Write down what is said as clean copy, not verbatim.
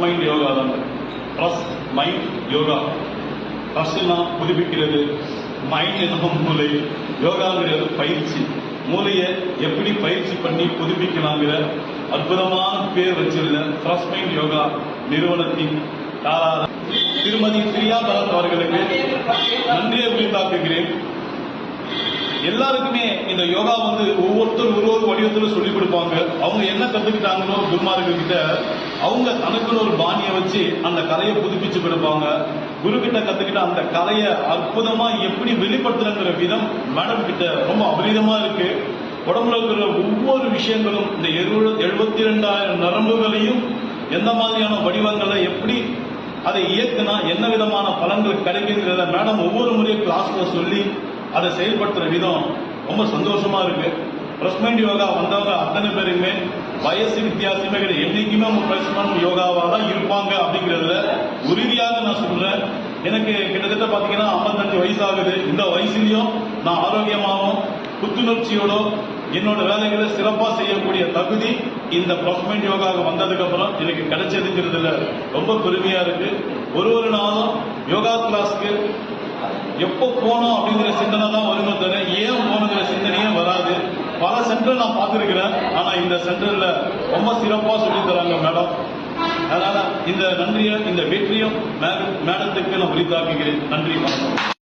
Mind யோகா தான். Trust mind யோகா. ட்ரஸ்ட்னா புதுப்பிக்கிறது, மைண்ட் என்னும் மூளை, யோகாங்கிறது பயிற்சி. மூளையை எப்படி பயிற்சி பண்ணி புதுப்பிக்கலாங்கிற அற்புதமான பேர் வச்சிருந்த ட்ரஸ்ட் மைண்ட் யோகா நிறுவனத்தின் திருமதி பிரியா பரத் அவர்களுக்கு நன்றியை உரித்தாக்குகிறேன். எல்லாருக்குமே இந்த யோகா ஒவ்வொருத்தரும் ஒரு வடிவத்தில் சொல்லிக் கொடுப்பாங்க. அவங்க என்ன கத்துக்கிட்டாங்களோ குருமார்கள் கிட்ட அவங்க தனக்குன்னு ஒரு பாணியை வச்சு அந்த கலையை புதுப்பிச்சு கொடுப்பாங்க. குரு கிட்ட கத்துக்கிட்ட அந்த கலையை அற்புதமா எப்படி வெளிப்படுத்துறங்கிற விதம் மேடம் கிட்ட ரொம்ப அபரிதமா இருக்கு. உடம்புல இருக்கிற ஒவ்வொரு விஷயங்களும் இந்த 72,000 நரம்புகளையும் எந்த மாதிரியான வடிவங்களை எப்படி அதை இயக்குனா என்ன விதமான பலன்கள் கிடைக்குங்கிறத மேடம் ஒவ்வொரு முறையும் கிளாஸ்ல சொல்லி அதை செயல்படுத்துற விதம் ரொம்ப சந்தோஷமா இருக்கு. ட்ரஸ்ட் மைண்ட் யோகா வந்தவங்க அத்தனை பேருமே வயசு வித்தியாசமே கிடையாது, என்னைக்குமே ட்ரஸ்ட் யோகாவா தான் இருப்பாங்க அப்படிங்கறதுல உறுதியாக நான் சொல்றேன். எனக்கு கிட்டத்தட்ட பாத்தீங்கன்னா 55 வயசு ஆகுது. இந்த வயசுலயும் நான் ஆரோக்கியமாகவும் புத்துணர்ச்சியோட என்னோட வேலைகளை சிறப்பா செய்யக்கூடிய தகுதி இந்த ட்ரஸ்ட் மைண்ட் யோகாவுக்கு வந்ததுக்கு அப்புறம் எனக்கு கிடைச்சதுங்கிறதுல ரொம்ப பெருமையா இருக்கு. ஒரு நாளும் யோகா கிளாஸ்க்கு எப்போ போனோம் அப்படிங்கிற சிந்தனை தான் வருமே தவிர ஏன் போனுங்கிற சிந்தனையே வராது. பல சென்டர் நான் பார்த்துருக்கிறேன், ஆனா இந்த சென்டர்ல ரொம்ப சிறப்பா சொல்லி தராங்க மேடம். அதனால இந்த நன்றியை இந்த வெற்றியும் மேடத்துக்கு நான் உரித்தாக்குகிறேன். நன்றி, வணக்கம்.